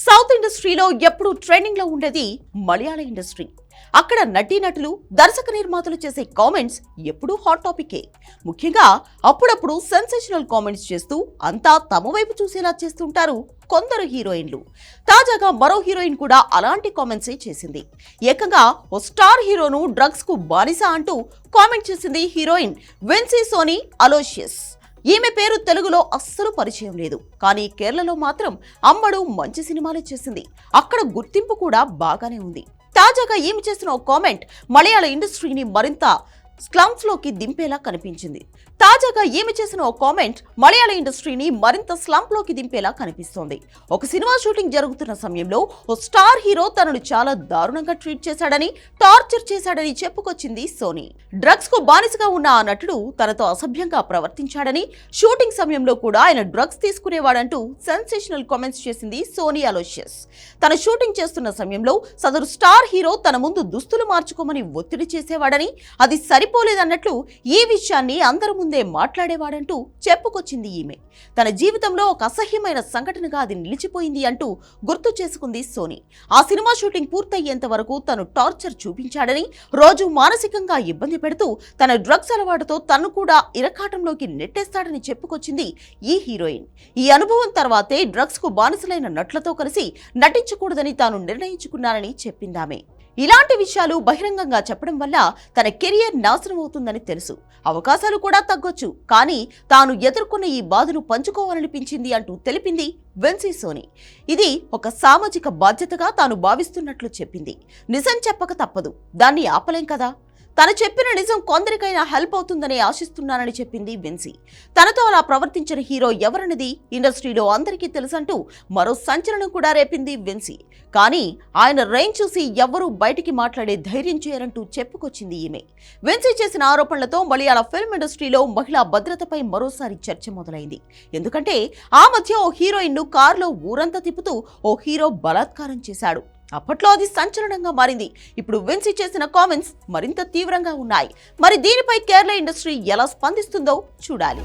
South ఇండస్ట్రీలో ఎప్పుడు trending లో ఉండేది మలయాళ ఇండస్ట్రీ. అక్కడ నటీనటులు, దర్శక నిర్మాతలు చేసే కామెంట్స్ ఎప్పుడూ హాట్ టాపికే. ముఖ్యంగా అప్పుడప్పుడు సెన్సేషనల్ కామెంట్స్ చేస్తూ అంతా తమ వైపు చూసేలా చేస్తుంటారు కొందరు హీరోయిన్లు. తాజాగా మరో హీరోయిన్ కూడా అలాంటి కామెంట్సే చేసింది. ఏకంగా ఓ స్టార్ హీరోను డ్రగ్స్ కు బానిస అంటూ కామెంట్ చేసింది హీరోయిన్ విన్సీ సోనీ అలోషియస్. ఈమె పేరు తెలుగులో అస్సలు పరిచయం లేదు, కానీ కేరళలో మాత్రం అమ్మడు మంచి సినిమాలే చేసింది. అక్కడ గుర్తింపు కూడా బాగానే ఉంది. తాజాగా ఈమె చేసిన ఓ కామెంట్ మలయాళ ఇండస్ట్రీని మరింత స్లమ్స్ లోకి దింపేలా కనిపించింది. కనిపిస్తోంది. ఒక సినిమా షూటింగ్ జరుగుతున్న సమయంలో ఓ స్టార్ హీరో తనను చాలా దారుణంగా ట్రీట్ చేశాడని, టార్చర్ చేశాడని చెప్పుకొచ్చింది సోనీ. డ్రగ్స్ కు బానిసగా ఉన్న ఆ నటుడు తనతో అసభ్యంగా ప్రవర్తించాడని, షూటింగ్ సమయంలో కూడా ఆయన డ్రగ్స్ తీసుకునేవాడంటూ సెన్సేషనల్ కామెంట్స్ చేసింది సోనీ అలోషియస్. తన షూటింగ్ చేస్తున్న సమయంలో సదరు స్టార్ హీరో తన ముందు దుస్తులు మార్చుకోమని ఒత్తిడి చేసేవాడని, అది సరిపోలేదన్నట్లు ఈ విషయాన్ని అందరి ముందే మాట్లాడేవాడంటూ చెప్పుకొచ్చింది ఈమె. తన జీవితంలో ఒక అసహ్యమైన సంఘటనగా అది నిలిచిపోయింది అంటూ గుర్తు చేసుకుంది సోనీ. ఆ సినిమా షూటింగ్ పూర్తయ్యేంత వరకు తను టార్చర్ చూపించాడని, రోజు మానసికంగా ఇబ్బంది పెడుతూ తన డ్రగ్స్ అలవాటుతో తను కూడా ఇరకాటంలోకి నెట్టేస్తాడని చెప్పుకొచ్చింది ఈ హీరోయిన్. ఈ అనుభవం తర్వాతే డ్రగ్స్ కు బానిసలైన నటులతో కలిసి నటించకూడదని తాను నిర్ణయించుకున్నానని చెప్పిందామె. ఇలాంటి విషయాలు బహిరంగంగా చెప్పడం వల్ల తన కెరియర్ నాశనం అవుతుందని తెలుసు, అవకాశాలు కూడా తగ్గొచ్చు, కానీ తాను ఎదుర్కొన్న ఈ బాధను పంచుకోవాలనిపించింది అంటూ తెలిపింది విన్సీ సోనీ. ఇది ఒక సామాజిక బాధ్యతగా తాను భావిస్తున్నట్లు చెప్పింది. నిజం చెప్పక తప్పదు, దాన్ని ఆపలేం కదా. తను చెప్పిన నిజం కొందరికైనా హెల్ప్ అవుతుందని ఆశిస్తున్నానని చెప్పింది విన్సీ. తనతో అలా ప్రవర్తించిన హీరో ఎవరన్నది ఇండస్ట్రీలో అందరికీ తెలుసంటూ మరో సంచలనం కూడా రేపింది విన్సీ. కానీ ఆయన రేంజ్ చూసి ఎవ్వరూ బయటికి మాట్లాడే ధైర్యం చేయరంటూ చెప్పుకొచ్చింది ఈమె. విన్సీ చేసిన ఆరోపణలతో మలయాళ ఫిల్మ్ ఇండస్ట్రీలో మహిళా భద్రతపై మరోసారి చర్చ మొదలైంది. ఎందుకంటే ఆ మధ్య ఓ హీరోయిన్ ను కారులో ఊరంతా తిప్పుతూ ఓ హీరో బలాత్కారం చేశాడు. అప్పట్లో అది సంచలనంగా మారింది. ఇప్పుడు విన్సీ చేసిన కామెంట్స్ మరింత తీవ్రంగా ఉన్నాయి. మరి దీనిపై కేరళ ఇండస్ట్రీ ఎలా స్పందిస్తుందో చూడాలి.